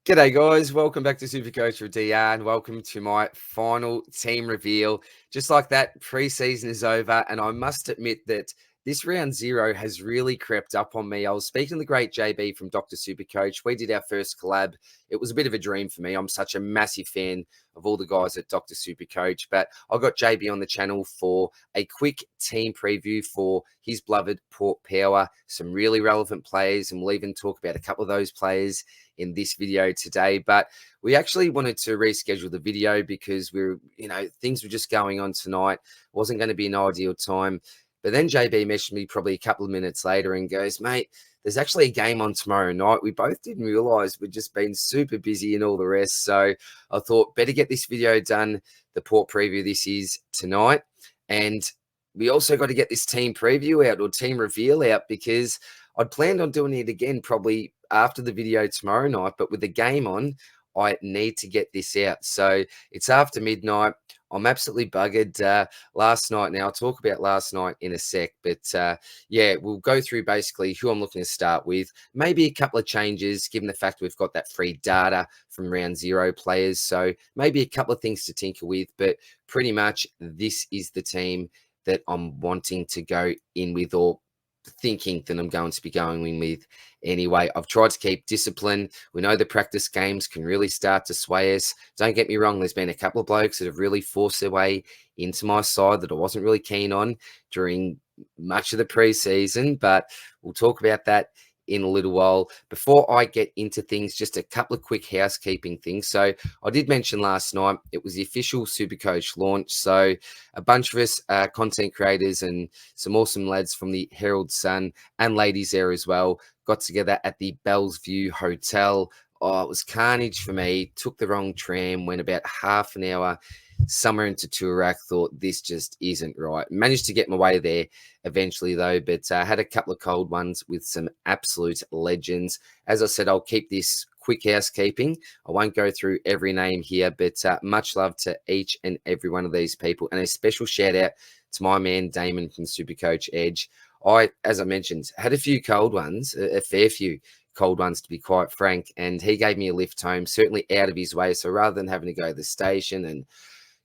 G'day guys, welcome back to SuperCoach with DR and welcome to my final team reveal. Just like that, pre-season is over and I must admit that this round zero has really crept up on me. I was speaking to the great JB from Dr. Supercoach. We did our first collab. It was a bit of a dream for me. I'm such a massive fan of all the guys at Dr. Supercoach, but I got JB on the channel for a quick team preview for his beloved Port Power, some really relevant players, and we'll even talk about a couple of those players in this video today. But we actually wanted to reschedule the video because things were just going on tonight. It wasn't going to be an ideal time. But then JB messaged me probably a couple of minutes later and goes, mate, there's actually a game on tomorrow night. We both didn't realize we'd just been super busy and all the rest. So I thought better get this video done. The Port preview this is tonight. And we also got to get this team preview out or team reveal out because I'd planned on doing it again probably after the video tomorrow night, but with the game on, I need to get this out. So it's after midnight. I'm absolutely buggered last night. Now, I'll talk about last night in a sec, but yeah, we'll go through basically who I'm looking to start with. Maybe a couple of changes, given the fact we've got that free data from round zero players. So maybe a couple of things to tinker with, but pretty much this is the team that I'm wanting to go in with, or thinking that I'm going to be going in with anyway. I've tried to keep discipline. We know the practice games can really start to sway us. Don't get me wrong, there's been a couple of blokes that have really forced their way into my side that I wasn't really keen on during much of the preseason, but we'll talk about that in a little while. Before I get into things, just a couple of quick housekeeping things. So I did mention last night, it was the official SuperCoach launch. So a bunch of us content creators and some awesome lads from the Herald Sun and ladies there as well got together at the Bellsview Hotel. Oh, it was carnage for me. Took the wrong tram, went about half an hour somewhere into Toorak, thought this just isn't right. Managed to get my way there eventually though, but had a couple of cold ones with some absolute legends. As I said, I'll keep this quick housekeeping. I won't go through every name here, but much love to each and every one of these people, and a special shout out to my man Damon from SuperCoach Edge. As I mentioned, had a few cold ones, a fair few cold ones to be quite frank, and he gave me a lift home, certainly out of his way. So rather than having to go to the station and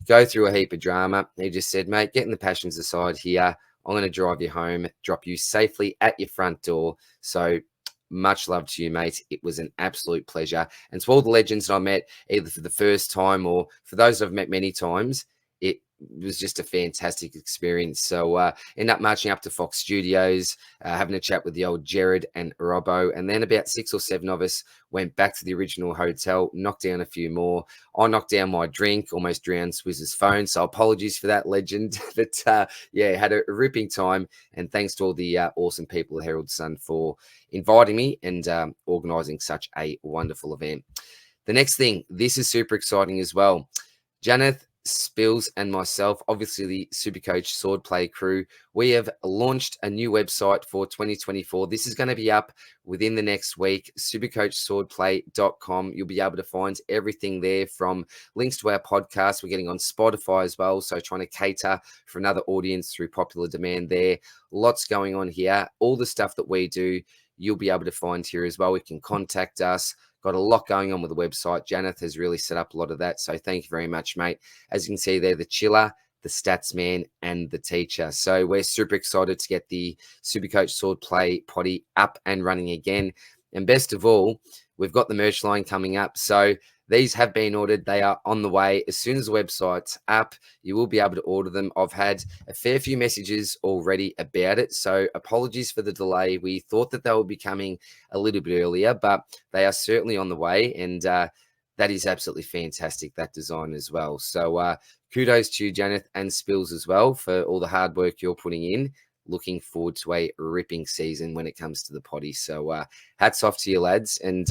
go through a heap of drama, he just said, mate, getting the passions aside here, I'm going to drive you home, drop you safely at your front door. So much love to you, mate. It was an absolute pleasure. And to all the legends that I met, either for the first time or for those I've met many times, it was just a fantastic experience. So ended up marching up to Fox Studios, having a chat with the old Jared and Robbo, and then about 6 or 7 of us went back to the original hotel, knocked down a few more. I knocked down my drink, almost drowned Swizz's phone, so apologies for that, legend. But yeah, had a ripping time, and thanks to all the awesome people at Herald Sun for inviting me and organising such a wonderful event. The next thing, this is super exciting as well. Janeth, Spills, and myself, obviously the SuperCoach Swordplay crew, we have launched a new website for 2024. This is going to be up within the next week, supercoachswordplay.com. You'll be able to find everything there, from links to our podcast. We're getting on Spotify as well, so trying to cater for another audience through popular demand there. Lots going on here. All the stuff that we do, you'll be able to find here as well. You can contact us. Got a lot going on with the website. Janeth has really set up a lot of that. So thank you very much, mate. As you can see there, the chiller, the stats man, and the teacher. So we're super excited to get the SuperCoach Swordplay potty up and running again. And best of all, we've got the merch line coming up. So these have been ordered. They are on the way. As soon as the website's up, you will be able to order them. I've had a fair few messages already about it, so apologies for the delay. We thought that they would be coming a little bit earlier, but they are certainly on the way, and that is absolutely fantastic, that design as well. So kudos to you, Janeth, and Spills as well, for all the hard work you're putting in. Looking forward to a ripping season when it comes to the potty. So hats off to you, lads. And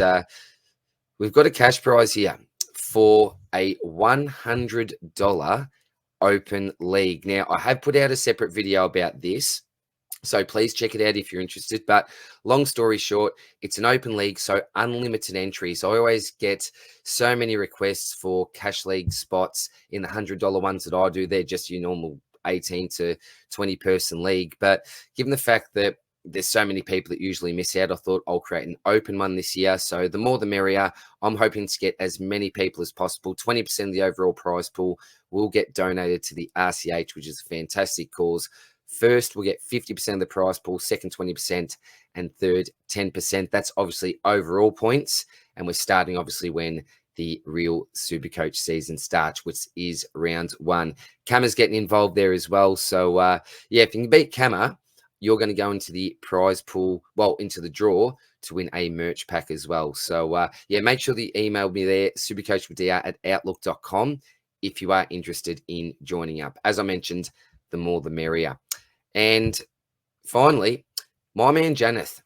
we've got a cash prize here for a $100 open league. Now, I have put out a separate video about this, so please check it out if you're interested. But long story short, it's an open league, so unlimited entries. I always get so many requests for cash league spots in the $100 ones that I do. They're just your normal 18 to 20 person league. But given the fact that there's so many people that usually miss out. I thought I'll create an open one this year. So the more the merrier. I'm hoping to get as many people as possible. 20% of the overall prize pool will get donated to the RCH, which is a fantastic cause. First, we'll get 50% of the prize pool, second 20%, and third 10%. That's obviously overall points. And we're starting obviously when the real SuperCoach season starts, which is round 1. Kama's getting involved there as well. So yeah, if you can beat Kama, you're going to go into the prize pool, well, into the draw to win a merch pack as well. So yeah, make sure that you email me there, supercoachwithdr@outlook.com, if you are interested in joining up. As I mentioned, the more the merrier. And finally, my man Janeth.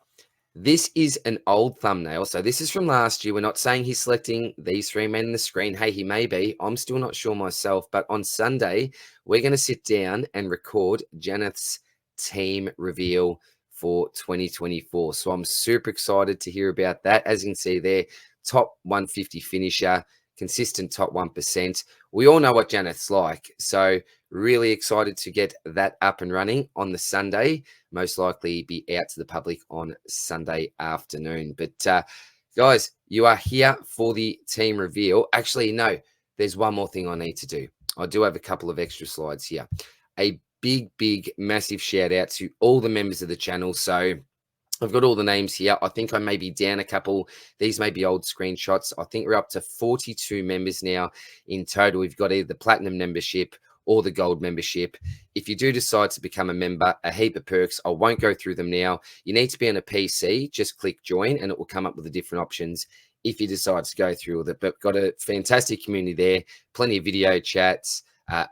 This is an old thumbnail. So this is from last year. We're not saying he's selecting these 3 men in the screen. Hey, he may be. I'm still not sure myself. But on Sunday, we're going to sit down and record Janeth's team reveal for 2024. So I'm super excited to hear about that. As you can see there, top 150 finisher, consistent top 1%. We all know what Janeth's like. So really excited to get that up and running on the Sunday. Most likely be out to the public on Sunday afternoon. But guys, you are here for the team reveal. Actually, no, there's one more thing I need to do. I do have a couple of extra slides here. A big, massive shout out to all the members of the channel. So I've got all the names here. I think I may be down a couple. These may be old screenshots. I think we're up to 42 members now in total. We've got either the platinum membership or the gold membership. If you do decide to become a member, a heap of perks. I won't go through them now. You need to be on a PC. Just click join and it will come up with the different options if you decide to go through with it. But got a fantastic community there. Plenty of video chats,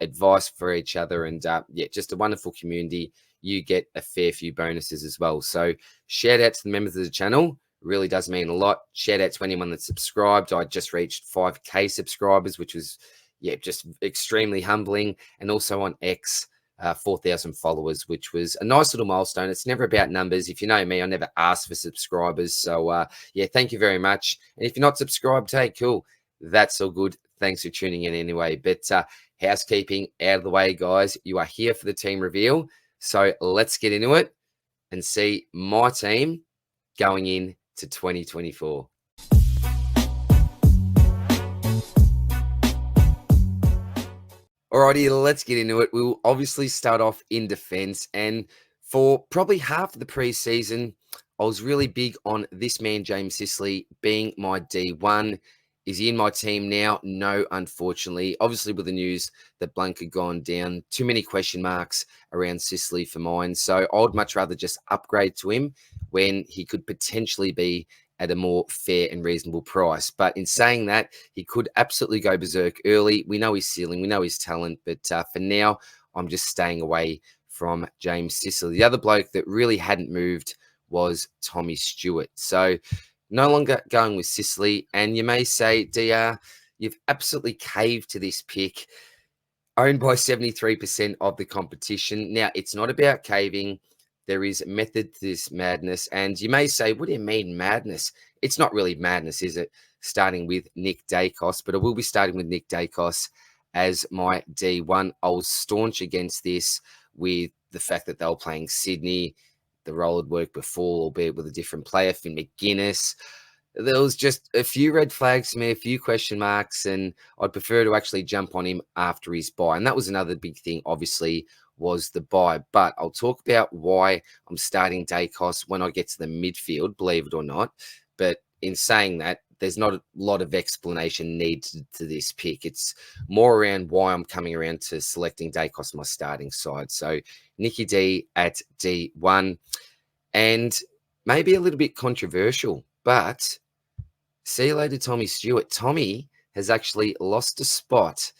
advice for each other. And yeah, just a wonderful community. You get a fair few bonuses as well. So shout out to the members of the channel. Really does mean a lot. Shout out to anyone that's subscribed. I just reached 5K subscribers, which was, yeah, just extremely humbling. And also on X, 4,000 followers, which was a nice little milestone. It's never about numbers. If you know me, I never ask for subscribers. So yeah, thank you very much. And if you're not subscribed, hey, cool. That's all good. Thanks for tuning in anyway. But housekeeping out of the way, guys. You are here for the team reveal. So let's get into it and see my team going into 2024. Alrighty, let's get into it. We'll obviously start off in defense. And for probably half of the preseason, I was really big on this man, James Sicily, being my D1. Is he in my team now? No, unfortunately. Obviously, with the news that Blank had gone down, too many question marks around Sicily for mine. So I would much rather just upgrade to him when he could potentially be at a more fair and reasonable price. But in saying that, he could absolutely go berserk early. We know his ceiling, we know his talent, but for now, I'm just staying away from James Sicily. The other bloke that really hadn't moved was Tommy Stewart. So no longer going with Sicily. And you may say, DR, you've absolutely caved to this pick, owned by 73% of the competition. Now, it's not about caving. There is method to this madness. And you may say, what do you mean madness? It's not really madness, is it? Starting with Nick Dacos, but I will be starting with Nick Dacos as my D1. I was staunch against this with the fact that they were playing Sydney. The role had worked before, albeit with a different player, Finn McGuinness. There was just a few red flags for me, a few question marks, and I'd prefer to actually jump on him after his bye. And that was another big thing, obviously, was the bye. But I'll talk about why I'm starting Dacos when I get to the midfield, believe it or not. But in saying that, there's not a lot of explanation needed to this pick. It's more around why I'm coming around to selecting Dacos my starting side. So Nicky D at D1. And maybe a little bit controversial, but see you later, Tommy Stewart. Tommy has actually lost a spot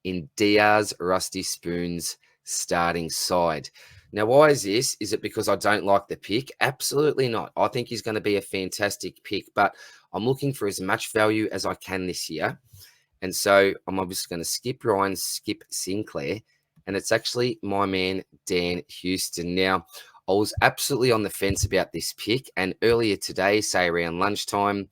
in DR's Rusty Spoon's starting side. Now, why is this? Is it because I don't like the pick? Absolutely not. I think he's going to be a fantastic pick, but I'm looking for as much value as I can this year. And so I'm obviously going to skip Ryan, skip Sinclair, and it's actually my man, Dan Houston. Now, I was absolutely on the fence about this pick, and earlier today, say around lunchtime,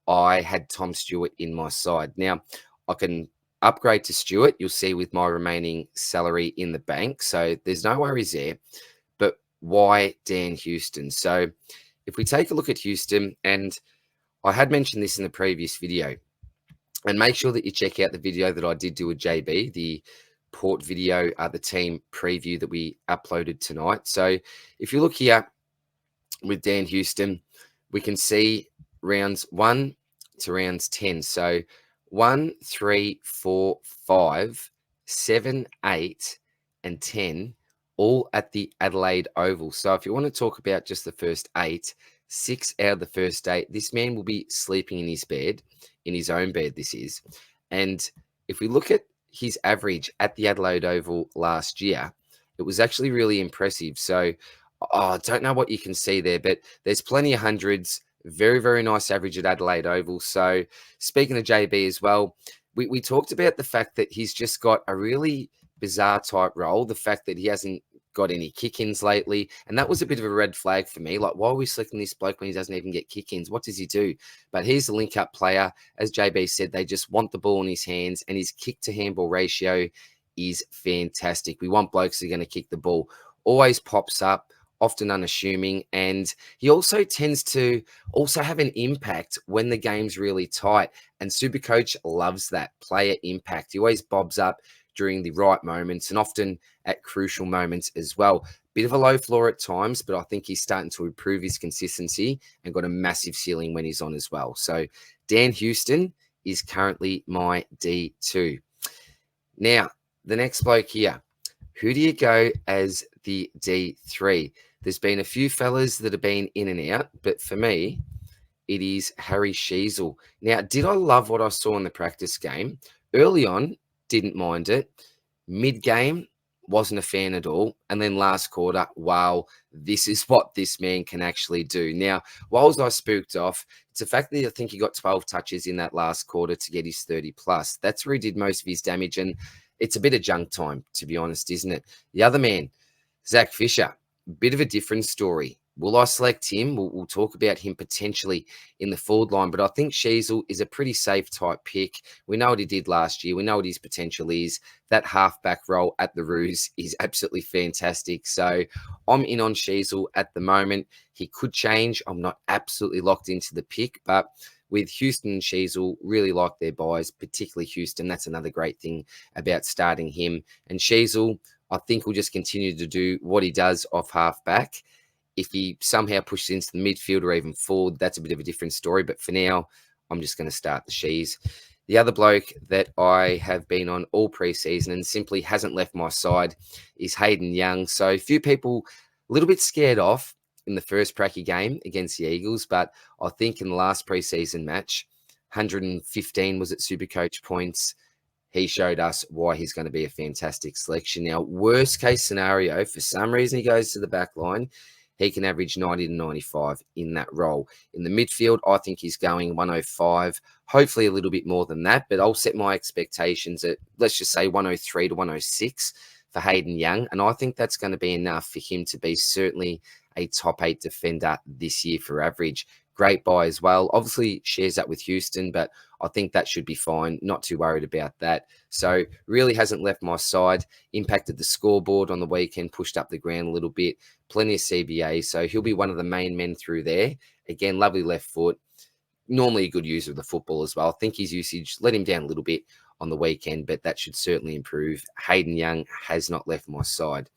I had Tom Stewart in my side. Now, I can upgrade to Stewart, you'll see, with my remaining salary in the bank. So there's no worries there. But why Dan Houston? So if we take a look at Houston, and I had mentioned this in the previous video, and make sure that you check out the video that I did do with JB, the Port video, the team preview that we uploaded tonight. So if you look here with Dan Houston, we can see rounds 1 to rounds 10. So 1, 3, 4, 5, 7, 8, and 10, all at the Adelaide Oval. So if you want to talk about just the first 8, 6 out of the first 8, this man will be sleeping in his bed, in his own bed, this is. And if we look at his average at the Adelaide Oval last year, it was actually really impressive. So I don't know what you can see there, but there's plenty of hundreds. Very, very nice average at Adelaide Oval. So speaking of JB as well, we talked about the fact that he's just got a really bizarre type role, the fact that he hasn't got any kick-ins lately, and that was a bit of a red flag for me. Like, why are we selecting this bloke when he doesn't even get kick-ins? What does he do? But he's a link-up player. As JB said, they just want the ball in his hands, and his kick-to-handball ratio is fantastic. We want blokes who are going to kick the ball. Always pops up, often unassuming, and he also tends to also have an impact when the game's really tight, and SuperCoach loves that player impact. He always bobs up during the right moments and often at crucial moments as well. Bit of a low floor at times, but I think he's starting to improve his consistency and got a massive ceiling when he's on as well. So Dan Houston is currently my D2. Now, the next bloke here, who do you go as the D3? There's been a few fellas that have been in and out, but for me, it is Harry Sheezel. Now, did I love what I saw in the practice game? Early on, didn't mind it. Mid-game, wasn't a fan at all. And then last quarter, wow, this is what this man can actually do. Now, whilst I spooked off, it's the fact that I think he got 12 touches in that last quarter to get his 30 plus. That's where he did most of his damage. And it's a bit of junk time, to be honest, isn't it? The other man, Zach Fisher, bit of a different story. Will I select him? We'll talk about him potentially in the forward line, but I think Sheezel is a pretty safe type pick. We know what he did last year. We know what his potential is. That halfback role at the Roos is absolutely fantastic. So I'm in on Sheezel at the moment. He could change. I'm not absolutely locked into the pick, but with Houston and Sheezel, really like their buys, particularly Houston. That's another great thing about starting him. And Sheezel, I think will just continue to do what he does off halfback. If he somehow pushes into the midfield or even forward, that's a bit of a different story. But for now, I'm just going to start the Shees. The other bloke that I have been on all preseason and simply hasn't left my side is Hayden Young. So a few people a little bit scared off in the first pracky game against the Eagles, but I think in the last preseason match, 115 was at SuperCoach points. He showed us why he's going to be a fantastic selection. Now, worst case scenario, for some reason he goes to the back line, he can average 90 to 95 in that role. In the midfield, I think he's going 105, hopefully a little bit more than that, but I'll set my expectations at, let's just say 103 to 106 for Hayden Young, and I think that's going to be enough for him to be certainly a top 8 defender this year for average. Great buy as well. Obviously shares that with Houston, but I think that should be fine. Not too worried about that. So really hasn't left my side. Impacted the scoreboard on the weekend, pushed up the ground a little bit. Plenty of CBA. So he'll be one of the main men through there. Again, lovely left foot. Normally a good user of the football as well. I think his usage let him down a little bit on the weekend, but that should certainly improve. Hayden Young has not left my side.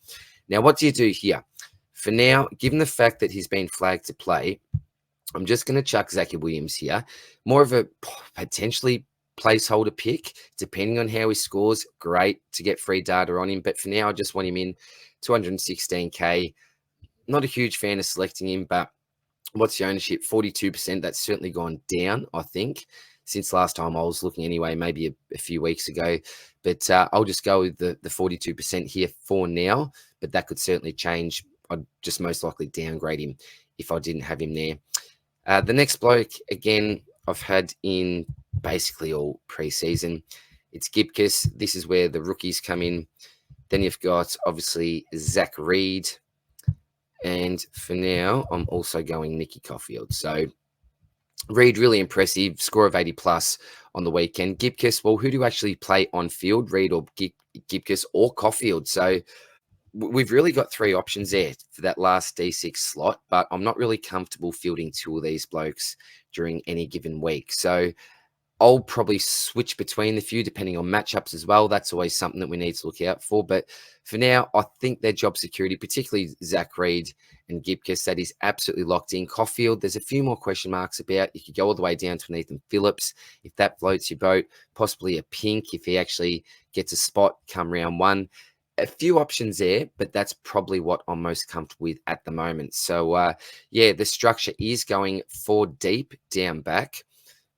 Now, what do you do here? For now, given the fact that he's been flagged to play, I'm just going to chuck Zachy Williams here. More of a potentially placeholder pick, depending on how he scores. Great to get free data on him. But for now, I just want him in 216K. Not a huge fan of selecting him, but what's the ownership? 42%. That's certainly gone down, I think, since last time I was looking anyway, maybe a few weeks ago. But I'll just go with the 42% here for now. But that could certainly change. I'd just most likely downgrade him if I didn't have him there. The next bloke, again, I've had in basically all preseason. It's Gibcus. This is where the rookies come in. Then you've got, obviously, Zach Reed. And for now, I'm also going Nicky Caulfield. So Reed, really impressive. Score of 80 plus on the weekend. Gibcus, well, who do you actually play on field? Reed or Gibcus or Caulfield? So we've really got three options there for that last D6 slot, but I'm not really comfortable fielding two of these blokes during any given week. So I'll probably switch between the few depending on matchups as well. That's always something that we need to look out for. But for now, I think their job security, particularly Zach Reed and Gibcus, that is absolutely locked in. Caulfield, there's a few more question marks about. You could go all the way down to Nathan Phillips if that floats your boat. Possibly a Pink if he actually gets a spot come round one. A few options there, but that's probably what I'm most comfortable with at the moment. So, yeah, the structure is going four deep down back.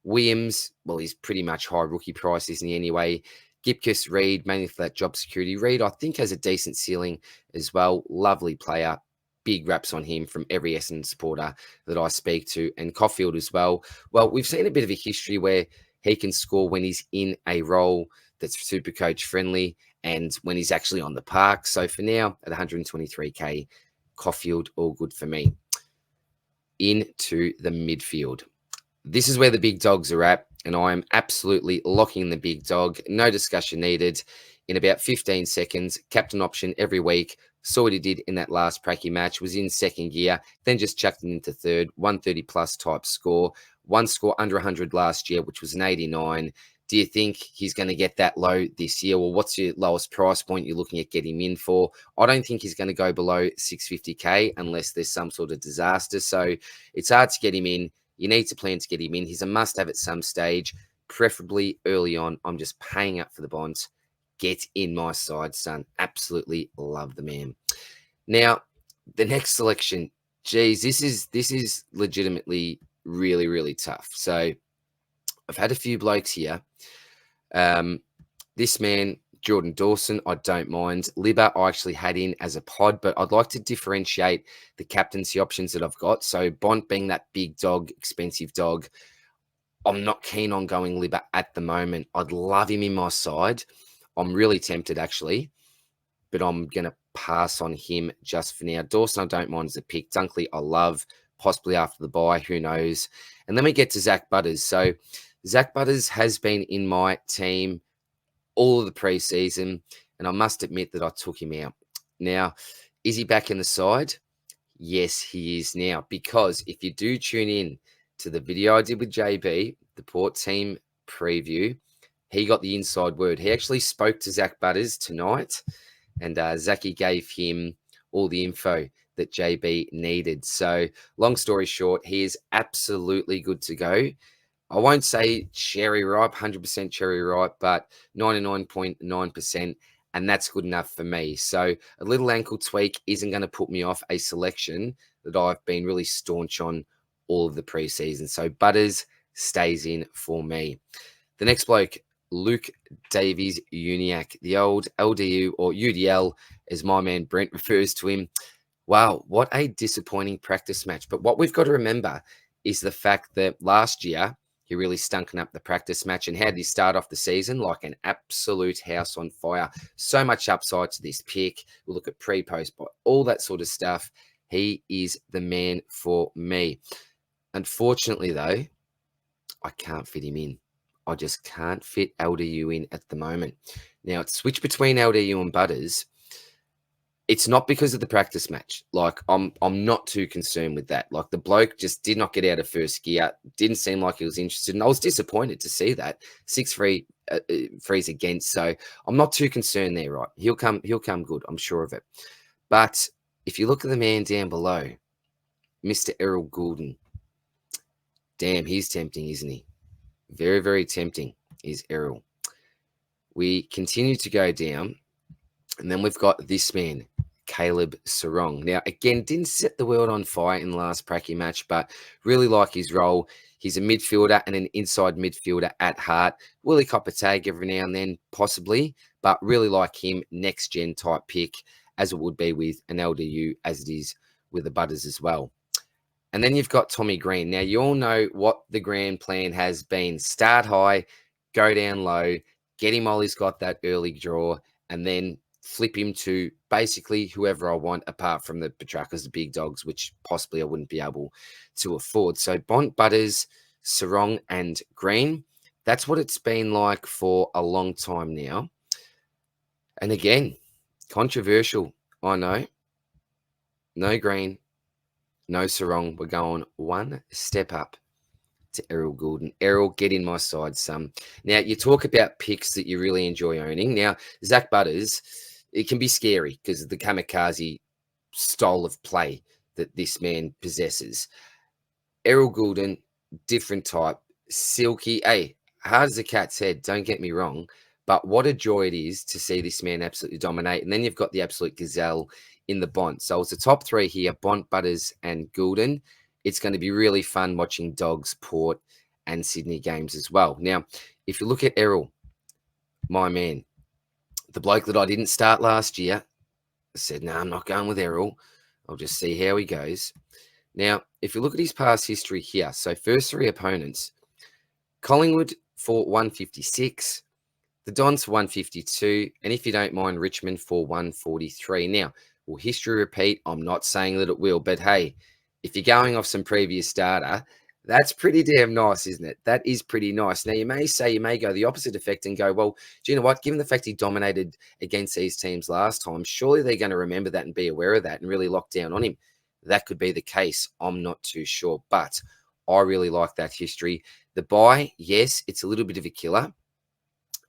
Williams, well, he's pretty much high rookie price, isn't he, anyway? Gibcus, Reed, mainly for that job security. Reed, I think, has a decent ceiling as well. Lovely player. Big raps on him from every Essendon supporter that I speak to. And Caulfield as well. Well, we've seen a bit of a history where he can score when he's in a role that's SuperCoach friendly and when he's actually on the park. So for now, at 123k, Caulfield, all good for me. Into the midfield. This is where the big dogs are at, and I am absolutely locking in the big dog. No discussion needed. In about 15 seconds, captain option every week. Saw what he did in that last Pracky match. Was in second gear, then just chucked it into third. 130 plus type score. One score under 100 last year, which was an 89. Do you think he's going to get that low this year? Well, what's your lowest price point you're looking at getting him in for? I don't think he's going to go below 650k unless there's some sort of disaster. So it's hard to get him in. You need to plan to get him in. He's a must-have at some stage, preferably early on. I'm just paying up for the bonds. Get in my side, son. Absolutely love the man. Now, the next selection, geez, this is legitimately really, really tough. So I've had a few blokes here. This man, Jordan Dawson, I don't mind. Libba, I actually had in as a pod, but I'd like to differentiate the captaincy options that I've got. So Bont being that big dog, expensive dog, I'm not keen on going Libba at the moment. I'd love him in my side. I'm really tempted, actually, but I'm going to pass on him just for now. Dawson, I don't mind as a pick. Dunkley, I love, possibly after the bye, who knows. And then we get to Zach Butters. So Zach Butters has been in my team all of the preseason, and I must admit that I took him out. Now, is he back in the side? Yes, he is now, because if you do tune in to the video I did with JB, the Port team preview, he got the inside word. He actually spoke to Zach Butters tonight, and Zachy gave him all the info that JB needed. So long story short, he is absolutely good to go. I won't say cherry ripe, 100% cherry ripe, but 99.9%, and that's good enough for me. So a little ankle tweak isn't going to put me off a selection that I've been really staunch on all of the preseason. So Butters stays in for me. The next bloke, Luke Davies-Uniacke, the old LDU or UDL, as my man Brent refers to him. Wow, what a disappointing practice match. But what we've got to remember is the fact that last year, he really stunken up the practice match. And how did he start off the season? Like an absolute house on fire. So much upside to this pick. We'll look at pre-post, but all that sort of stuff. He is the man for me. Unfortunately, though, I can't fit him in. I just can't fit LDU in at the moment. Now, it's switched between LDU and Butters. It's not because of the practice match. Like, I'm not too concerned with that. Like, the bloke just did not get out of first gear. Didn't seem like he was interested. And I was disappointed to see that. 6-3 frees against. So I'm not too concerned there, right? He'll come good. I'm sure of it. But if you look at the man down below, Mr. Errol Goulden, damn, he's tempting, isn't he? Very, very tempting is Errol. We continue to go down. And then we've got this man, Caleb Sarong. Now, again, didn't set the world on fire in the last Pracky match, but really like his role. He's a midfielder and an inside midfielder at heart. Will he cop a tag every now and then? Possibly, but really like him, next-gen type pick, as it would be with an LDU, as it is with the Butters as well. And then you've got Tommy Green. Now, you all know what the grand plan has been. Start high, go down low, get him while he's got that early draw, and then flip him to basically whoever I want, apart from the Petrarcas, the big dogs, which possibly I wouldn't be able to afford. So Bont, Butters, Sarong, and Green. That's what it's been like for a long time now. And again, controversial I know. No green, no sarong. We're going one step up to Errol Goulden. Errol, get in my side, son. Now, you talk about picks that you really enjoy owning. Now, Zach Butters, it can be scary because of the kamikaze style of play that this man possesses. Errol Goulden, different type, silky. Hey, hard as a cat's head, don't get me wrong. But what a joy it is to see this man absolutely dominate. And then you've got the absolute gazelle in the Bont. So it's the top three here, Bont, Butters, and Goulden. It's going to be really fun watching Dogs, Port, and Sydney games as well. Now, if you look at Errol, my man, the bloke that I didn't start last year, I said, no, I'm not going with Errol. I'll just see how he goes. Now, if you look at his past history here, so first three opponents, Collingwood for 156, the Dons for 152, and if you don't mind, Richmond for 143. Now, will history repeat? I'm not saying that it will, but hey, if you're going off some previous data, that's pretty damn nice, isn't it? That is pretty nice. Now, you may go the opposite effect and go, well, do you know what? Given the fact he dominated against these teams last time, surely they're going to remember that and be aware of that and really lock down on him. That could be the case. I'm not too sure, but I really like that history. The bye, yes, it's a little bit of a killer.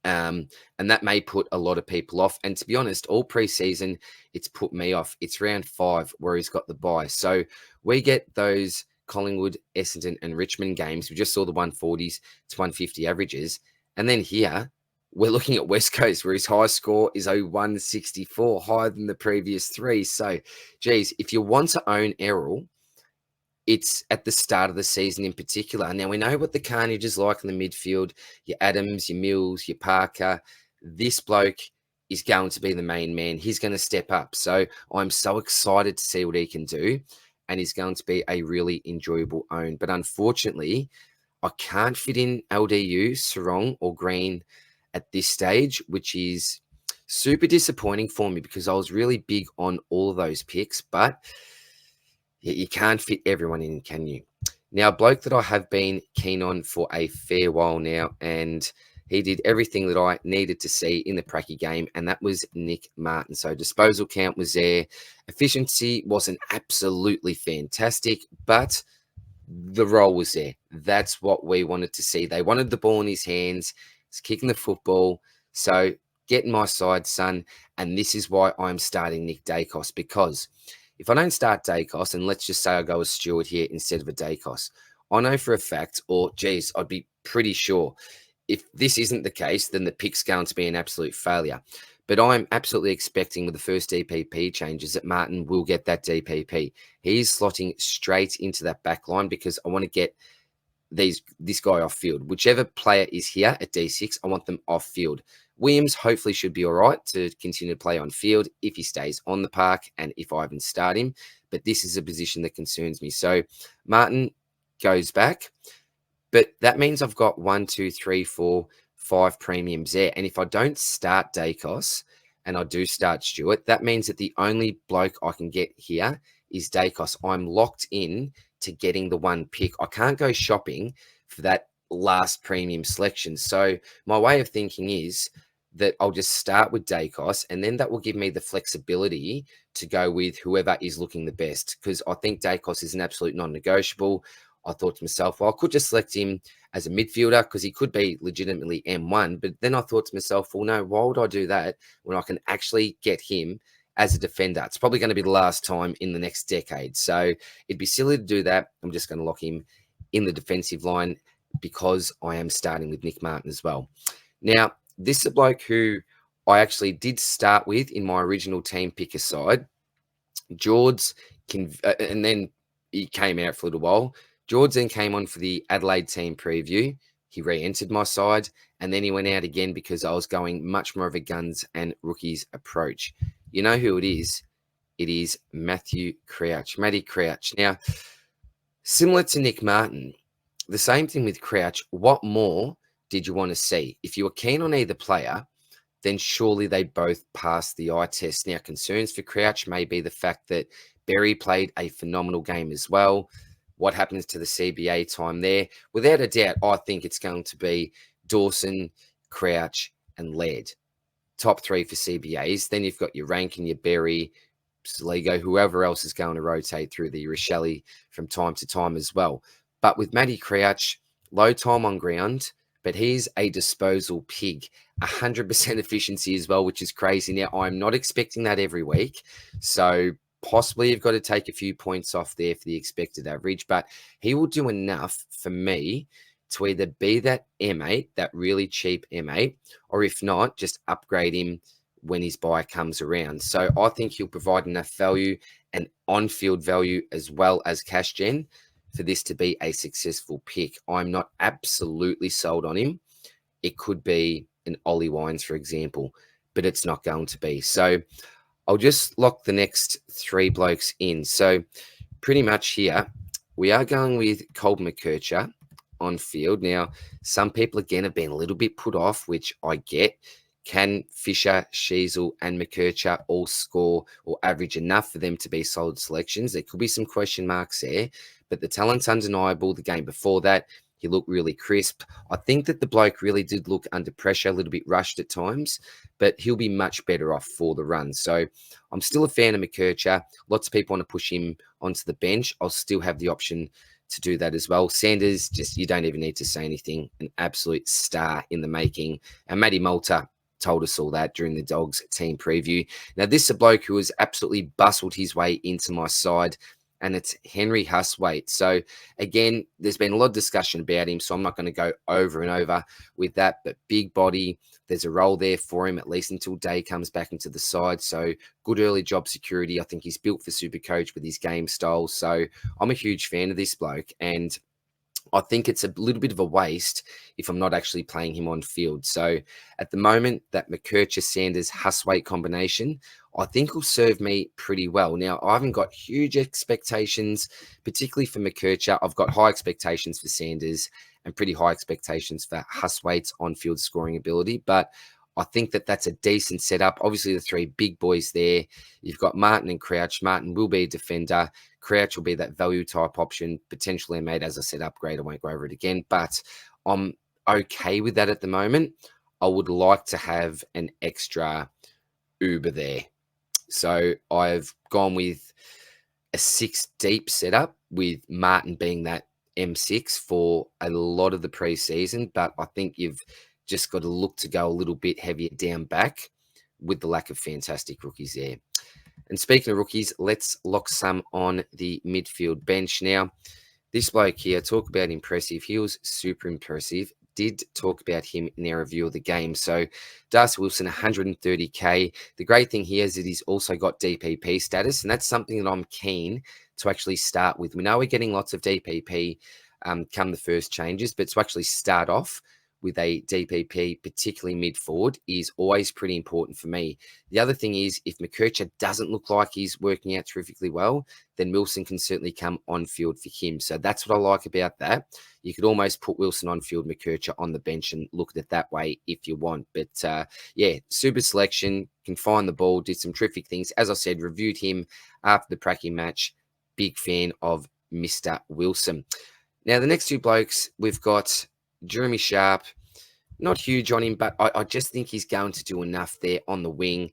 And that may put a lot of people off. And to be honest, all preseason, it's put me off. It's round 5 where he's got the bye. So we get those Collingwood, Essendon, and Richmond games. We just saw the 140s to 150 averages. And then here, we're looking at West Coast, where his high score is 164, higher than the previous 3. So, geez, if you want to own Errol, it's at the start of the season in particular. Now, we know what the carnage is like in the midfield. Your Adams, your Mills, your Parker. This bloke is going to be the main man. He's going to step up. So I'm so excited to see what he can do. And he's going to be a really enjoyable own. But unfortunately, I can't fit in LDU, Sarong, or Green at this stage, which is super disappointing for me because I was really big on all of those picks. But you can't fit everyone in, can you? Now, a bloke that I have been keen on for a fair while now, and he did everything that I needed to see in the pracky game, and that was Nick Martin. So disposal count was there. Efficiency wasn't absolutely fantastic, but the role was there. That's what we wanted to see. They wanted the ball in his hands. He's kicking the football. So get in my side, son. And this is why I'm starting Nick Dacos, because if I don't start Dacos, and let's just say I go with Stewart here instead of a Dacos, I know for a fact, or geez, I'd be pretty sure, if this isn't the case, then the pick's going to be an absolute failure. But I'm absolutely expecting with the first DPP changes that Martin will get that DPP. He's slotting straight into that back line because I want to get this guy off field. Whichever player is here at D6, I want them off field. Williams hopefully should be all right to continue to play on field if he stays on the park and if I even start him. But this is a position that concerns me. So Martin goes back. But that means I've got 1, 2, 3, 4, 5 premiums there. And if I don't start Dacos and I do start Stewart, that means that the only bloke I can get here is Dacos. I'm locked in to getting the one pick. I can't go shopping for that last premium selection. So my way of thinking is that I'll just start with Dacos, and then that will give me the flexibility to go with whoever is looking the best, because I think Dacos is an absolute non-negotiable. I thought to myself, well, I could just select him as a midfielder because he could be legitimately M1. But then I thought to myself, well, no, why would I do that when I can actually get him as a defender? It's probably going to be the last time in the next decade. So it'd be silly to do that. I'm just going to lock him in the defensive line because I am starting with Nick Martin as well. Now, this is a bloke who I actually did start with in my original team picker side. George, and then he came out for a little while. George then came on for the Adelaide team preview. He re-entered my side, and then he went out again because I was going much more of a guns and rookies approach. You know who it is? It is Matty Crouch. Now, similar to Nick Martin, the same thing with Crouch. What more did you want to see? If you were keen on either player, then surely they both passed the eye test. Now, concerns for Crouch may be the fact that Berry played a phenomenal game as well. What happens to the CBA time there? Without a doubt, I think it's going to be Dawson, Crouch, and Laird. Top 3 for CBAs. Then you've got your Rankin, your Berry, Saligo, whoever else is going to rotate through the Rochelle from time to time as well. But with Matty Crouch, low time on ground, but he's a disposal pig. 100% efficiency as well, which is crazy. Now, I'm not expecting that every week. So possibly you've got to take a few points off there for the expected average, but he will do enough for me to either be that M8, that really cheap M8, or if not, just upgrade him when his buy comes around. So I think he'll provide enough value and on-field value as well as cash gen for this to be a successful pick. I'm not absolutely sold on him. It could be an Ollie Wines, for example, but it's not going to be. So I'll just lock the next three blokes in. So pretty much here, we are going with Colton McKercher on field. Now, some people, again, have been a little bit put off, which I get. Can Fisher, Sheasel, and McKercher all score or average enough for them to be solid selections? There could be some question marks there, but the talent's undeniable. The game before that, he looked really crisp. I think that the bloke really did look under pressure, a little bit rushed at times, but he'll be much better off for the run. So I'm still a fan of McKercher. Lots of people want to push him onto the bench. I'll still have the option to do that as well. Sanders, just you don't even need to say anything. An absolute star in the making. And Matty Malta told us all that during the Dogs team preview. Now, this is a bloke who has absolutely bustled his way into my side, and it's Henry Huswaite. So, again, there's been a lot of discussion about him, so I'm not going to go over and over with that, but big body, there's a role there for him, at least until Day comes back into the side. So, good early job security. I think he's built for SuperCoach with his game style. So, I'm a huge fan of this bloke, and I think it's a little bit of a waste if I'm not actually playing him on field. So at the moment, that McKercher Sanders Huswaite combination, I think will serve me pretty well. Now, I haven't got huge expectations, particularly for McKercher. I've got high expectations for Sanders and pretty high expectations for Huswaite's on-field scoring ability. But I think that that's a decent setup. Obviously, the three big boys there. You've got Martin and Crouch. Martin will be a defender. Crouch will be that value type option, potentially made, as I said, upgrade. I won't go over it again, but I'm okay with that at the moment. I would like to have an extra Uber there. So I've gone with a 6 deep setup with Martin being that M6 for a lot of the preseason, but I think you've just got to look to go a little bit heavier down back with the lack of fantastic rookies there. And speaking of rookies, let's lock some on the midfield bench. Now, this bloke here, talk about impressive. He was super impressive. Did talk about him in our review of the game. So, Darcy Wilson, 130K. The great thing here is that he's also got DPP status, and that's something that I'm keen to actually start with. We know we're getting lots of DPP come the first changes, but to actually start off with a DPP, particularly mid-forward, is always pretty important for me. The other thing is, if McKercher doesn't look like he's working out terrifically well, then Wilson can certainly come on-field for him. So that's what I like about that. You could almost put Wilson on-field, McKercher on the bench and look at it that way if you want. But yeah, super selection, can find the ball, did some terrific things. As I said, reviewed him after the Pracky match. Big fan of Mr. Wilson. Now, the next two blokes, we've got Jeremy Sharp, not huge on him, but I just think he's going to do enough there on the wing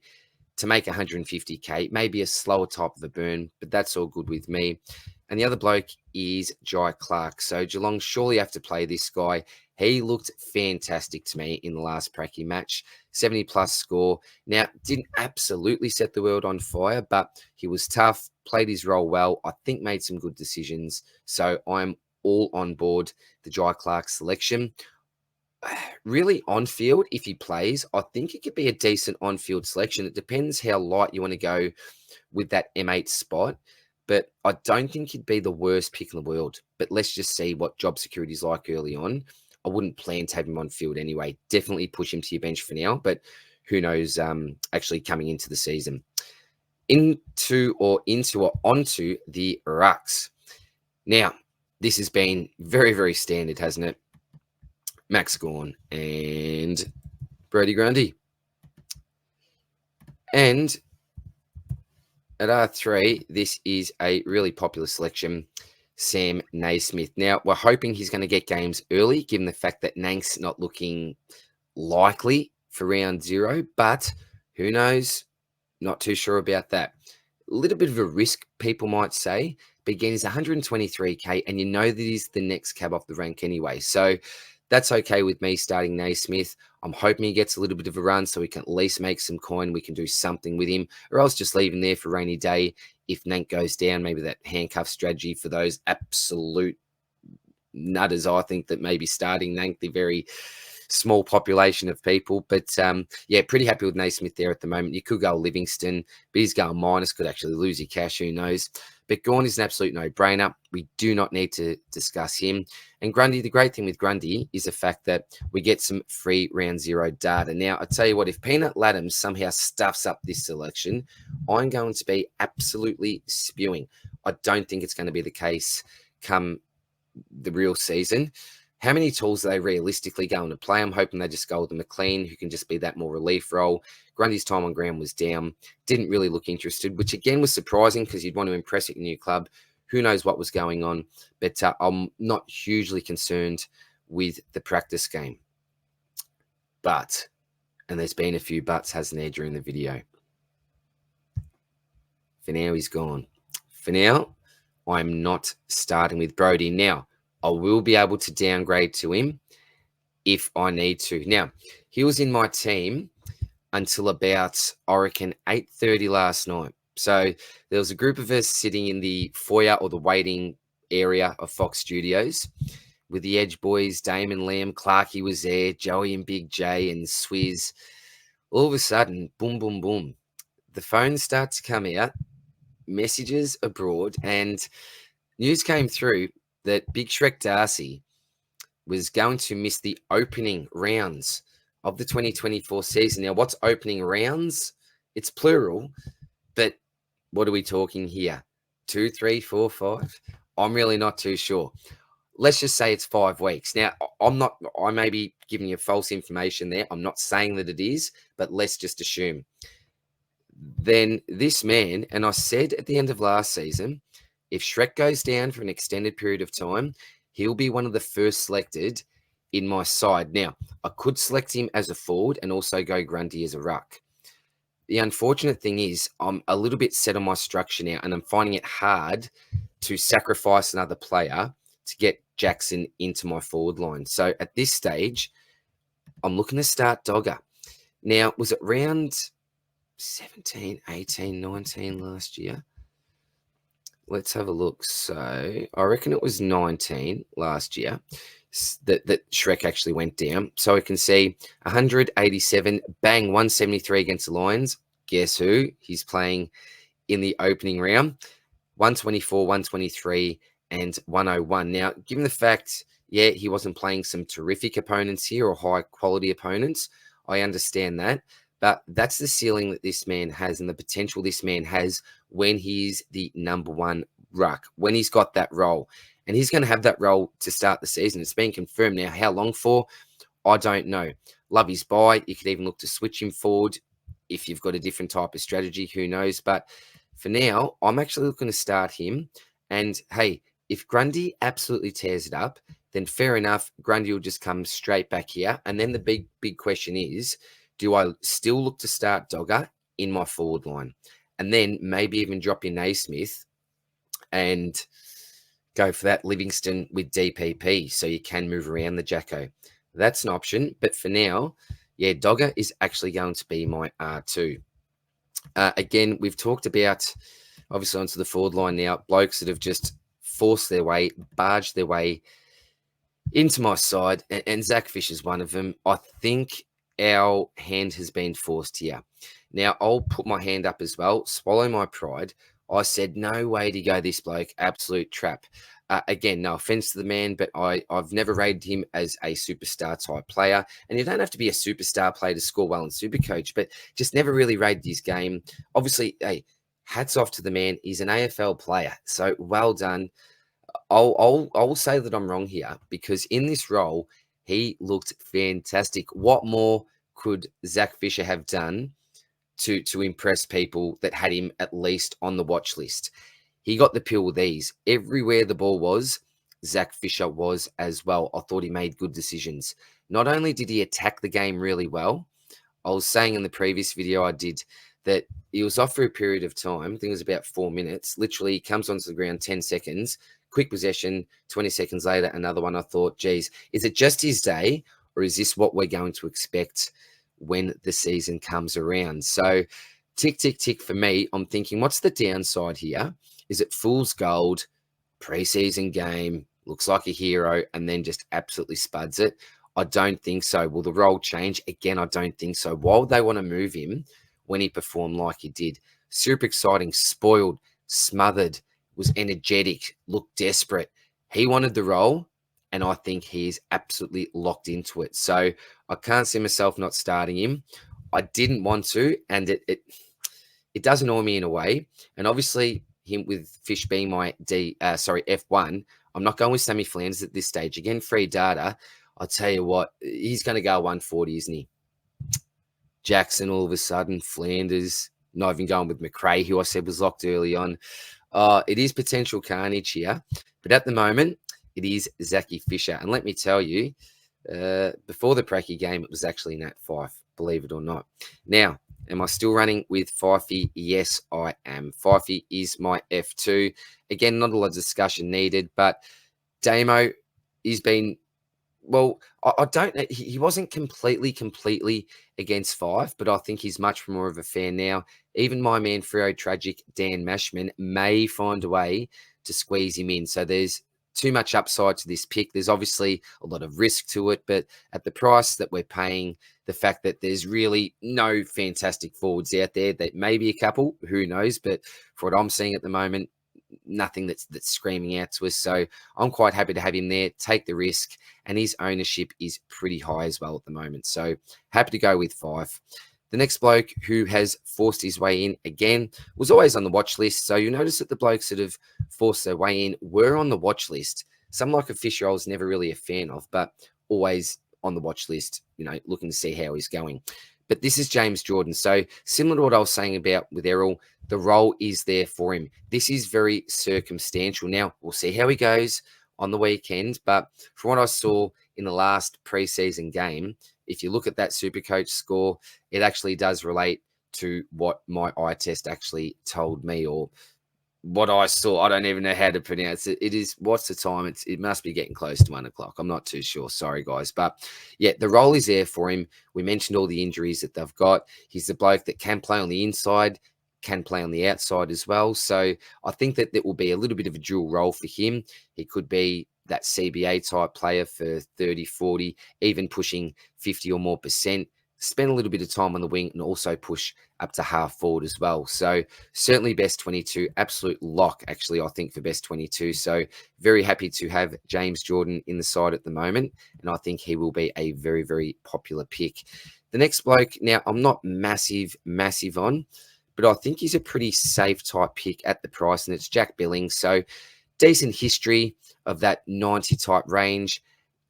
to make 150K, maybe a slower type of a burn, but that's all good with me. And the other bloke is Jai Clark. So Geelong surely have to play this guy. He looked fantastic to me in the last Pracky match, 70-plus score. Now, didn't absolutely set the world on fire, but he was tough, played his role well, I think made some good decisions. So I'm all on board the Jai Clark selection. Really on field, if he plays, I think it could be a decent on-field selection. It depends how light you want to go with that M8 spot, but I don't think he'd be the worst pick in the world. But let's just see what job security is like early on. I wouldn't plan to have him on field anyway. Definitely push him to your bench for now, but who knows actually coming into the season. Onto the rucks. Now, this has been very, very standard, hasn't it? Max Gawn and Brody Grundy. And at R3, this is a really popular selection, Sam Naismith. Now, we're hoping he's going to get games early, given the fact that Nank's not looking likely for round 0, but who knows? Not too sure about that. A little bit of a risk, people might say. But again, he's 123k, and you know that he's the next cab off the rank anyway. So that's okay with me starting Naismith. I'm hoping he gets a little bit of a run so we can at least make some coin. We can do something with him, or else just leave him there for a rainy day. If Nank goes down, maybe that handcuff strategy for those absolute nutters, I think, that maybe starting Nank, the very small population of people. But yeah, pretty happy with Naismith there at the moment. You could go Livingston, but he's going minus, could actually lose your cash, who knows. But Gawn is an absolute no-brainer. We do not need to discuss him. And Grundy, the great thing with Grundy is the fact that we get some free round zero data. Now, I tell you what, if Peanut Laddams somehow stuffs up this selection, I'm going to be absolutely spewing. I don't think it's going to be the case come the real season. How many tools are they realistically going to play? I'm hoping they just go with the McLean, who can just be that more relief role. Grundy's time on ground was down. Didn't really look interested, which again was surprising because you'd want to impress at your new club. Who knows what was going on? But I'm not hugely concerned with the practice game. But, and there's been a few buts, hasn't there, during the video. For now, he's gone. For now, I'm not starting with Brody. Now, I will be able to downgrade to him if I need to. Now, he was in my team until about, I reckon, 8:30 last night. So there was a group of us sitting in the foyer or the waiting area of Fox Studios with the Edge boys, Damon, Liam, Clarkey was there, Joey and Big J and Swizz. All of a sudden, boom, boom, boom. The phones start to come out, messages abroad, and news came through that Big Shrek Darcy was going to miss the opening rounds of the 2024 season. Now, what's opening rounds? It's plural, but what are we talking here? 2, 3, 4, 5? I'm really not too sure. Let's just say it's 5 weeks. Now, I may be giving you false information there. I'm not saying that it is, but let's just assume. Then this man, and I said at the end of last season, if Shrek goes down for an extended period of time, he'll be one of the first selected in my side. Now, I could select him as a forward and also go Grundy as a ruck. The unfortunate thing is I'm a little bit set on my structure now, and I'm finding it hard to sacrifice another player to get Jackson into my forward line. So at this stage, I'm looking to start Dogger. Now, was it round 17, 18, 19 last year? Let's have a look. So I reckon it was 19 last year that Shrek actually went down. So I can see 187, bang, 173 against the Lions. Guess who? He's playing in the opening round. 124, 123, and 101. Now, given the fact, yeah, he wasn't playing some terrific opponents here or high-quality opponents, I understand that. But that's the ceiling that this man has and the potential this man has when he's the number one ruck, when he's got that role. And he's going to have that role to start the season. It's been confirmed now. How long for? I don't know. Love his buy. You could even look to switch him forward if you've got a different type of strategy. Who knows? But for now, I'm actually looking to start him. And hey, if Grundy absolutely tears it up, then fair enough. Grundy will just come straight back here. And then the big question is, do I still look to start Dogger in my forward line? And then maybe even drop in Naismith and go for that Livingston with DPP so you can move around the Jacko. That's an option. But for now, yeah, Dogger is actually going to be my R2. Again, we've talked about, obviously, onto the forward line now, blokes that have just forced their way, barged their way into my side, and Zach Fisher's one of them. I think our hand has been forced here. Now, I'll put my hand up as well, swallow my pride. I said, no way to go this bloke, absolute trap. Again, no offense to the man, but I've never rated him as a superstar type player. And you don't have to be a superstar player to score well in SuperCoach, but just never really rated his game. Obviously, hey, hats off to the man. He's an AFL player, so well done. I'll say that I'm wrong here because in this role, he looked fantastic. What more could Zach Fisher have done to impress people that had him at least on the watch list? He got the pill with ease. Everywhere the ball was, Zach Fisher was as well. I thought he made good decisions. Not only did he attack the game really well, I was saying in the previous video I did that he was off for a period of time. I think it was about 4 minutes. Literally comes onto the ground 10 seconds, quick possession, 20 seconds later, another one. I thought, geez, is it just his day, or is this what we're going to expect when the season comes around? So tick, tick, tick for me. I'm thinking, what's the downside here? Is it fool's gold, preseason game, looks like a hero, and then just absolutely spuds it? I don't think so. Will the role change? Again, I don't think so. Why would they want to move him when he performed like he did? Super exciting, spoiled, smothered, was energetic, looked desperate. He wanted the role, and I think he's absolutely locked into it. So I can't see myself not starting him. I didn't want to, and it does annoy me in a way. And obviously, him with Fish being my F1, I'm not going with Sammy Flanders at this stage. Again, free data. I'll tell you what, he's going to go 140, isn't he? Jackson, all of a sudden, Flanders, not even going with McRae, who I said was locked early on. It is potential carnage here, but at the moment, it is Zachy Fisher. And let me tell you, before the Pracky game, it was actually Nat Fife, believe it or not. Now, am I still running with Fifey? Yes, I am. Fifey is my F2. Again, not a lot of discussion needed, but Damo, he's been... Well, I don't know. He wasn't completely against Fife, but I think he's much more of a fan now. Even my man, Freo Tragic, Dan Mashman, may find a way to squeeze him in. So there's too much upside to this pick. There's obviously a lot of risk to it, but at the price that we're paying, the fact that there's really no fantastic forwards out there, that maybe a couple, who knows, but for what I'm seeing at the moment, nothing that's screaming out to us. So I'm quite happy to have him there, take the risk, and his ownership is pretty high as well at the moment. So happy to go with Fife. The next bloke who has forced his way in again was always on the watch list. So you notice that the blokes that have forced their way in were on the watch list. Some like a Fisher I was never really a fan of, but always on the watch list, looking to see how he's going. But this is James Jordan. So similar to what I was saying about with Errol, the role is there for him. This is very circumstantial. Now, we'll see how he goes on the weekend. But from what I saw in the last preseason game, if you look at that SuperCoach score, it actually does relate to what my eye test actually told me, or what I saw. I don't even know how to pronounce it. It is, what's the time? It must be getting close to 1 o'clock. I'm not too sure. Sorry, guys. But yeah, the role is there for him. We mentioned all the injuries that they've got. He's the bloke that can play on the inside, can play on the outside as well. So I think that will be a little bit of a dual role for him. He could be that CBA type player for 30, 40, even pushing 50 or more %. Spend a little bit of time on the wing and also push up to half forward as well. So certainly best 22, absolute lock, actually, I think, for best 22. So very happy to have James Jordan in the side at the moment. And I think he will be a very, very popular pick. The next bloke, now I'm not massive on, but I think he's a pretty safe type pick at the price, and it's Jack Billings. So decent history of that 90 type range.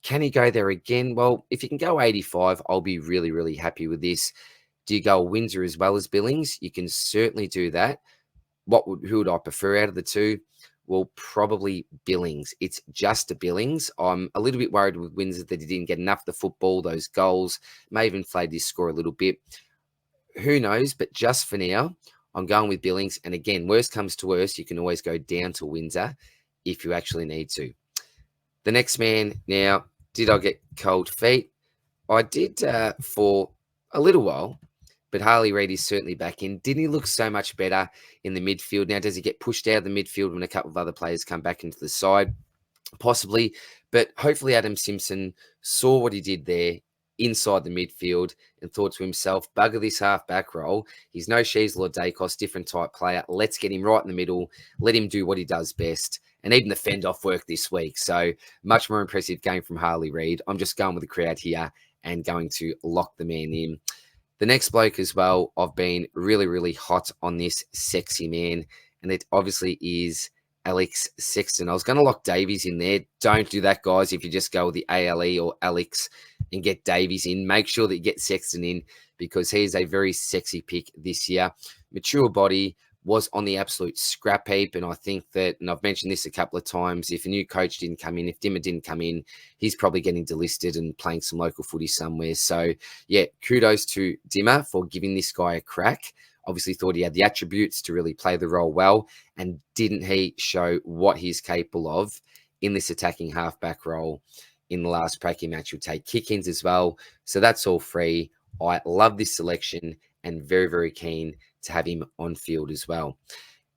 Can he go there again? Well, if you can go 85, I'll be really, really happy with this. Do you go Windsor as well as Billings? You can certainly do that. Who would I prefer out of the two? Well, probably Billings. It's just a Billings. I'm a little bit worried with Windsor that he didn't get enough of the football, those goals. May have inflated his score a little bit. Who knows? But just for now, I'm going with Billings. And again, worst comes to worst, you can always go down to Windsor if you actually need to. The next man, now, did I get cold feet? I did for a little while, but Harley Reid is certainly back in. Didn't he look so much better in the midfield? Now, does he get pushed out of the midfield when a couple of other players come back into the side? Possibly, but hopefully Adam Simpson saw what he did there inside the midfield and thought to himself, bugger this half-back role. He's no Sheasel or Dacos, different type player. Let's get him right in the middle. Let him do what he does best. And even the fend-off worked this week. So much more impressive game from Harley Reid. I'm just going with the crowd here and going to lock the man in. The next bloke as well, I've been really, really hot on this sexy man. And it obviously is Alex Sexton. I was going to lock Davies in there. Don't do that, guys. If you just go with the ALE or Alex and get Davies in, make sure that you get Sexton in, because he's a very sexy pick this year. Mature body, was on the absolute scrap heap. And I think that, and I've mentioned this a couple of times, if a new coach didn't come in, if Dimmer didn't come in, he's probably getting delisted and playing some local footy somewhere. So yeah, kudos to Dimmer for giving this guy a crack. Obviously thought he had the attributes to really play the role well, and didn't he show what he's capable of in this attacking halfback role in the last Pracky match? He'll take kick-ins as well. So that's all free. I love this selection and very, very keen to have him on field as well.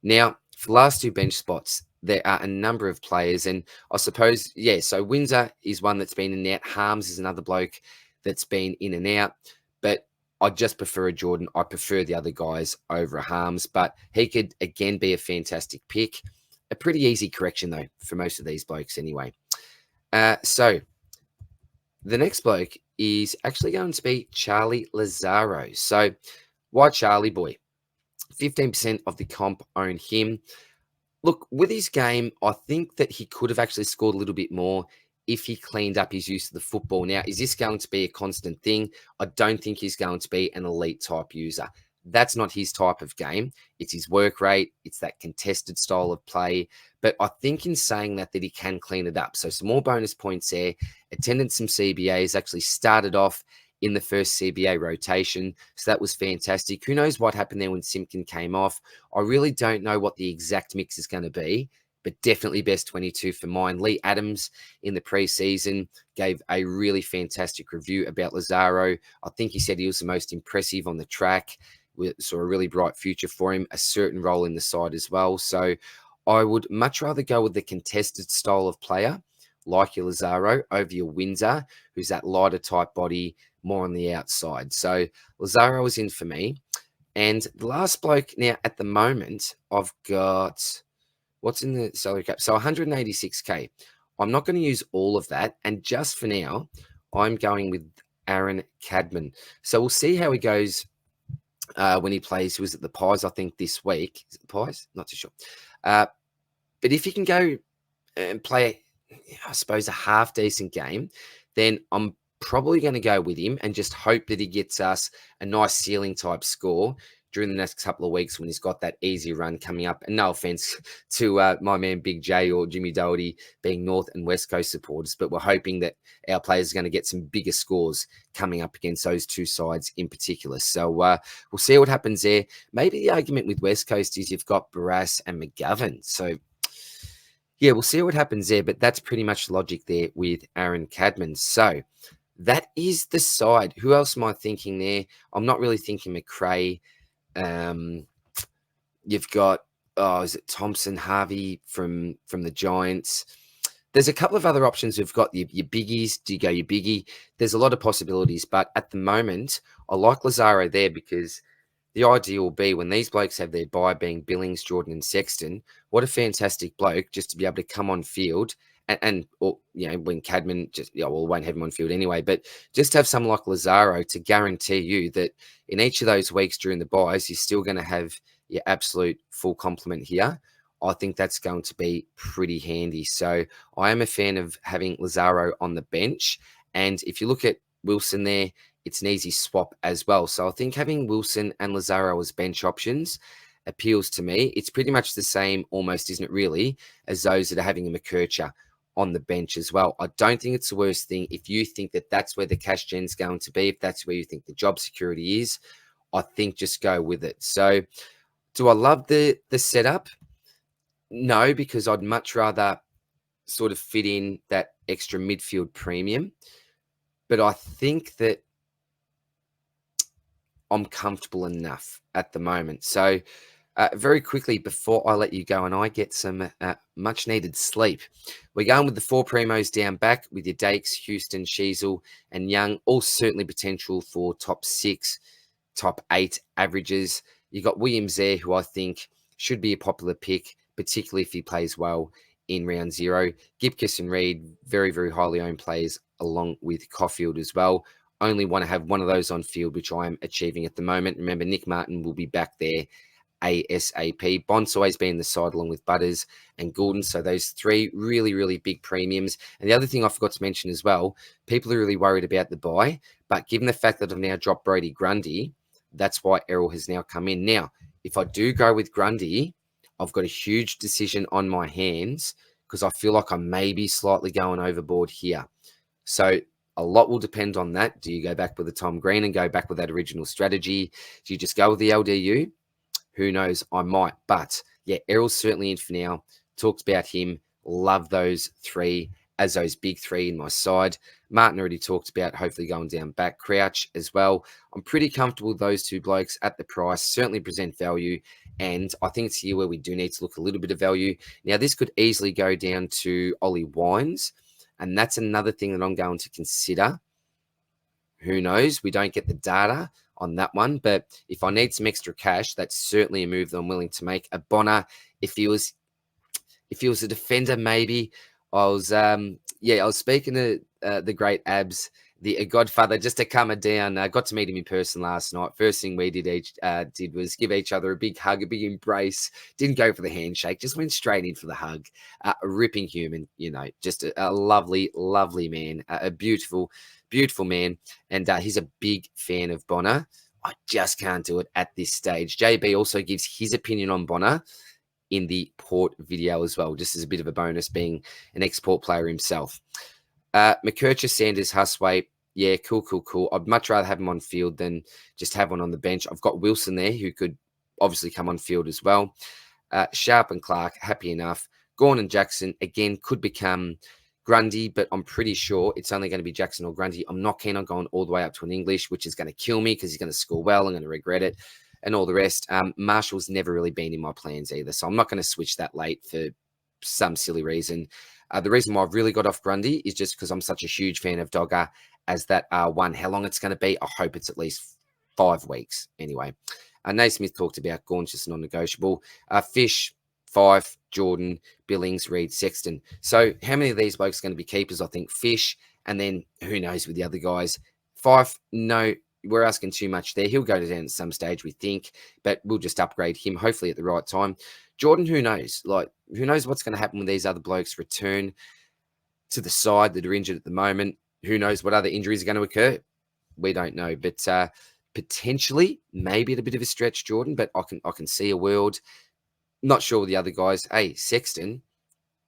Now, for the last two bench spots, there are a number of players, and I suppose, yeah, so Windsor is one that's been in and out. Harms is another bloke that's been in and out, but I just prefer a Jordan. I prefer the other guys over a Harms, but he could, again, be a fantastic pick. A pretty easy correction, though, for most of these blokes anyway. So the next bloke is actually going to be Charlie Lazaro. So why Charlie boy? 15% of the comp own him. Look, with his game, I think that he could have actually scored a little bit more if he cleaned up his use of the football. Now, is this going to be a constant thing? I don't think he's going to be an elite type user. That's not his type of game. It's his work rate. It's that contested style of play. But I think in saying that he can clean it up. So some more bonus points there. Attended some CBAs, actually started off in the first CBA rotation. So that was fantastic. Who knows what happened there when Simpkin came off? I really don't know what the exact mix is going to be, but definitely best 22 for mine. Lee Adams in the preseason gave a really fantastic review about Lazaro. I think he said he was the most impressive on the track. We saw a really bright future for him, a certain role in the side as well. So I would much rather go with the contested style of player like your Lazaro over your Windsor, who's that lighter type body, more on the outside. So Lazaro is in for me. And the last bloke now at the moment, I've got, what's in the salary cap? So 186K. I'm not going to use all of that. And just for now, I'm going with Aaron Cadman. So we'll see how he goes when he plays. He was at the Pies, I think, this week. Is it the Pies? Not too sure. But if he can go and play, I suppose, a half decent game, then I'm probably going to go with him and just hope that he gets us a nice ceiling type score during the next couple of weeks when he's got that easy run coming up. And no offense to my man Big J or Jimmy Doherty being North and West Coast supporters, but we're hoping that our players are going to get some bigger scores coming up against those two sides in particular. So we'll see what happens there. Maybe the argument with West Coast is you've got Barras and McGovern. So yeah, we'll see what happens there, but that's pretty much logic there with Aaron Cadman. So that is the side. Who else am I thinking there? I'm not really thinking McRae. You've got, is it Thompson, Harvey from the Giants? There's a couple of other options. We've got your biggies. Do you go your biggie? There's a lot of possibilities, but at the moment, I like Lazaro there because the idea will be when these blokes have their bye, being Billings, Jordan, and Sexton, what a fantastic bloke just to be able to come on field or when Cadman won't have him on field anyway, but just have someone like Lazaro to guarantee you that in each of those weeks during the buys, you're still going to have your absolute full complement here. I think that's going to be pretty handy. So I am a fan of having Lazaro on the bench. And if you look at Wilson there, it's an easy swap as well. So I think having Wilson and Lazaro as bench options appeals to me. It's pretty much the same, almost, isn't it really, as those that are having a McKercher on the bench as well. I don't think it's the worst thing. If you think that that's where the cash gen's going to be, if that's where you think the job security is, I think just go with it. So do I love the setup? No, because I'd much rather sort of fit in that extra midfield premium. But I think that I'm comfortable enough at the moment. So very quickly, before I let you go and I get some much needed sleep, we're going with the four primos down back with your Dakes, Houston, Sheasel, and Young, all certainly potential for top 6, top 8 averages. You got Williams there, who I think should be a popular pick, particularly if he plays well in round 0. Gibcus and Reed, very, very highly owned players, along with Caulfield as well. Only want to have one of those on field, which I am achieving at the moment. Remember, Nick Martin will be back there ASAP. Bond's always been the side along with Butters and Goulden. So those 3 really, really big premiums. And the other thing I forgot to mention as well, people are really worried about the buy. But given the fact that I've now dropped Brody Grundy, that's why Errol has now come in. Now, if I do go with Grundy, I've got a huge decision on my hands because I feel like I may be slightly going overboard here. So a lot will depend on that. Do you go back with the Tom Green and go back with that original strategy? Do you just go with the LDU? Who knows? I might. But yeah, Errol's certainly in for now. Talked about him. Love those three as those big three in my side. Martin already talked about hopefully going down back. Crouch as well. I'm pretty comfortable with those two blokes at the price. Certainly present value. And I think it's here where we do need to look a little bit of value. Now, this could easily go down to Ollie Wines. And that's another thing that I'm going to consider. Who knows? We don't get the data on that one. But if I need some extra cash, that's certainly a move that I'm willing to make. A Bonner, if he was a defender, maybe. I was speaking to the great Abs, the Godfather, just to calm it down. Got to meet him in person last night. First thing we did was give each other a big hug, a big embrace. Didn't go for the handshake, just went straight in for the hug. A ripping human, just a lovely, lovely man, a beautiful, beautiful man. And he's a big fan of Bonner. I just can't do it at this stage. JB also gives his opinion on Bonner in the Port video as well, just as a bit of a bonus, being an ex-Port player himself. McKercher, Sanders, Husway, yeah, cool. I'd much rather have him on field than just have one on the bench. I've got Wilson there, who could obviously come on field as well. Sharp and Clark, happy enough. Gawn and Jackson, again, could become Grundy, but I'm pretty sure it's only going to be Jackson or Grundy. I'm not keen on going all the way up to an English, which is going to kill me because he's going to score well. I'm going to regret it. And all the rest. Marshall's never really been in my plans either, so I'm not going to switch that late for some silly reason. The reason why I've really got off Grundy is just because I'm such a huge fan of Dogger as that R1. How long it's going to be, I hope it's at least 5 weeks. Anyway, Naismith talked about Gawn's just non-negotiable. Fish, 5, Jordan, Billings, Reed, Sexton. So how many of these blokes are going to be keepers? I think Fish, and then who knows with the other guys. 5, no. We're asking too much there. He'll go down at some stage, we think, but we'll just upgrade him, hopefully at the right time. Jordan, who knows? Who knows what's going to happen when these other blokes return to the side that are injured at the moment? Who knows what other injuries are going to occur? We don't know, but potentially, maybe at a bit of a stretch, Jordan, but I can see a world. Not sure with the other guys. Hey, Sexton,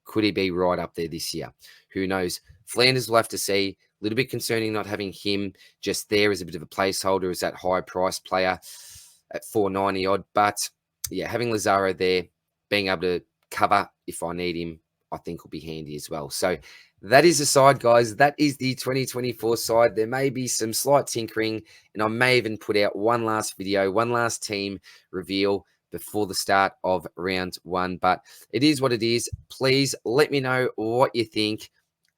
could he be right up there this year? Who knows? Flanders will have to see. A little bit concerning not having him just there as a bit of a placeholder as that high price player at 490 odd. But yeah, having Lazaro there, being able to cover if I need him, I think will be handy as well. So that is the side, guys. That is the 2024 side. There may be some slight tinkering, and I may even put out one last video, one last team reveal before the start of round 1. But it is what it is. Please let me know what you think.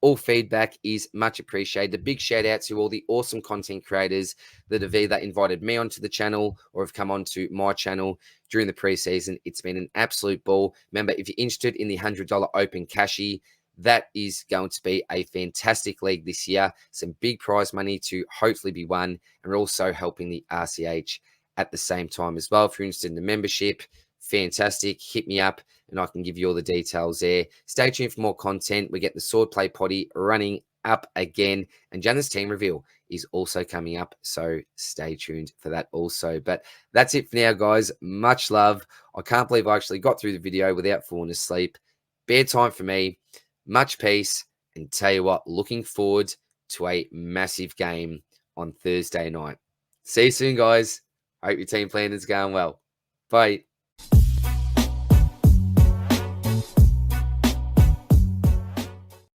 All feedback is much appreciated. A big shout out to all the awesome content creators that have either invited me onto the channel or have come onto my channel during the preseason. It's been an absolute ball. Remember, if you're interested in the $100 open cashy, that is going to be a fantastic league this year. Some big prize money to hopefully be won. And we're also helping the RCH at the same time as well. If you're interested in the membership, fantastic. Hit me up and I can give you all the details there. Stay tuned for more content. We get the Swordplay potty running up again. And Jana's team reveal is also coming up. So stay tuned for that also. But that's it for now, guys. Much love. I can't believe I actually got through the video without falling asleep. Bad time for me. Much peace. And tell you what, looking forward to a massive game on Thursday night. See you soon, guys. Hope your team plan is going well. Bye.